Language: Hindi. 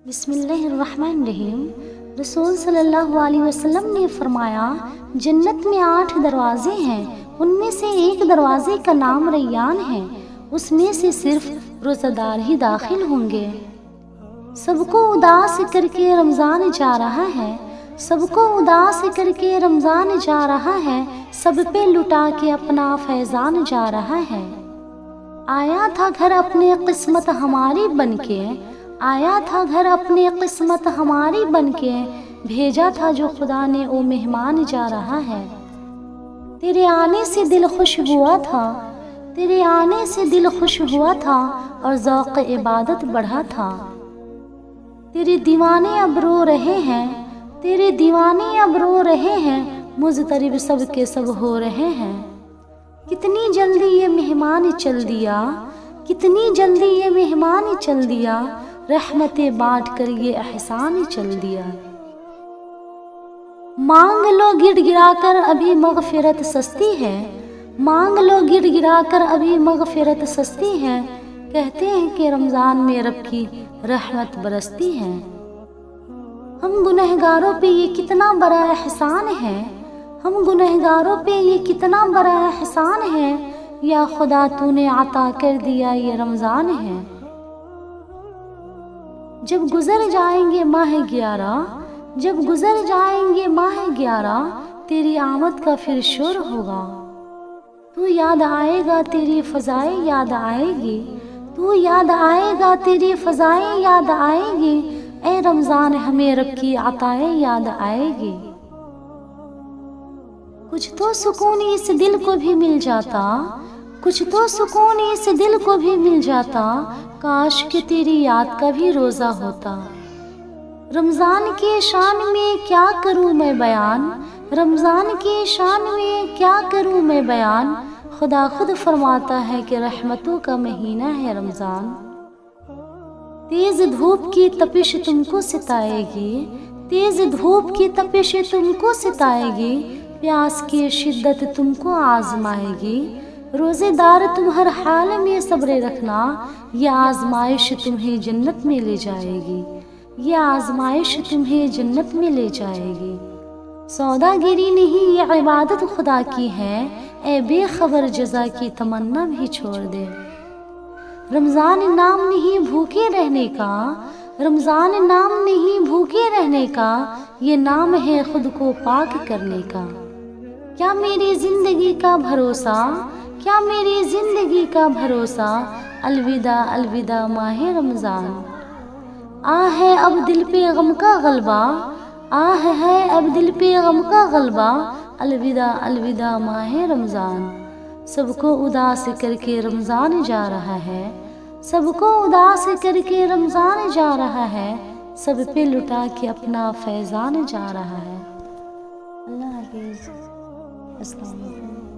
बिस्मिल्लाहिर्रहमानिर्रहीम। रसूल सल्लल्लाहु अलैहि वसल्लम ने फरमाया, जन्नत में 8 दरवाजे हैं, उनमें से एक दरवाजे का नाम रैयान है, उसमें से सिर्फ रोज़ादार ही दाखिल होंगे। सबको उदास करके रमज़ान जा रहा है, सबको उदास करके रमज़ान जा रहा है, सब पे लुटा के अपना फैज़ान जा रहा है। आया था घर अपने किस्मत हमारी बनके, आया था घर अपने किस्मत हमारी बनके, भेजा था जो खुदा ने वो मेहमान जा रहा है। तेरे आने से दिल खुश हुआ था, तेरे आने से दिल खुश हुआ था, और ज़ौक़ इबादत बढ़ा था। तेरे दीवाने अब रो रहे हैं, तेरे दीवाने अब रो रहे हैं, मुज़तरिब सब के सब हो रहे हैं। कितनी जल्दी ये मेहमान चल दिया, कितनी जल्दी ये मेहमान चल दिया, रहमतें बांट कर ये एहसान चल दिया। मांग लो गिड़गिड़ा कर अभी मग़फ़िरत सस्ती है, मांग लो गिड़गिड़ा कर अभी मग़फ़िरत सस्ती है, कहते हैं कि रमज़ान में रब की रहमत बरसती है। हम गुनहगारों पे ये कितना बड़ा एहसान है, हम गुनहगारों पे ये कितना बड़ा एहसान है, या खुदा तूने अता कर दिया ये रमज़ान है। जब गुज़र जाएंगे माह 11, जब गुज़र जाएंगे माह 11, तेरी आमद का फिर शोर होगा। तू याद आएगा तेरी फ़ज़ाएं याद आएगी, तू याद आएगा तेरी फ़ज़ाएं याद आएगी, ए रमज़ान हमें रब की अताएं याद आएगी। कुछ तो सुकून इस दिल को भी मिल जाता, कुछ तो सुकून इस दिल को भी मिल जाता, काश कि तेरी याद का भी रोज़ा होता। रमज़ान के शान में क्या करूँ मैं बयान, रमज़ान के शान में क्या करूँ मैं बयान, खुदा खुद फरमाता है कि रहमतों का महीना है रमज़ान। तेज़ धूप की तपिश तुमको सिताएगी, तेज़ धूप की तपिश तुमको सिताएगी, प्यास की शिद्दत तुमको आज़माएगी। रोज़ेदार तुम हर हाल में सब्र रखना, यह आज़माइश तुम्हें जन्नत में ले जाएगी, यह आज़माइश तुम्हें जन्नत में ले जाएगी। सौदागिरी नहीं ये इबादत खुदा की है, ए बेखबर जज़ा की तमन्ना भी छोड़ दे। रमज़ान नाम नहीं भूखे रहने का, रमज़ान नाम नहीं भूखे रहने का, ये नाम है खुद को पाक करने का। क्या मेरी ज़िंदगी का भरोसा, क्या मेरी ज़िंदगी का भरोसा, अलविदा अलविदा माह रमज़ान। आ है अब दिल पे गम का गलबा, आ है अब दिल पे गम का गलबा, अलविदा अलविदा माह रमज़ान। सबको उदास करके रमज़ान जा रहा है, सबको उदास करके रमज़ान जा रहा है, सब पे लुटा के अपना फैज़ान जा रहा है। अल्लाह हाफ़िज़। अस्सलाम वालेकुम।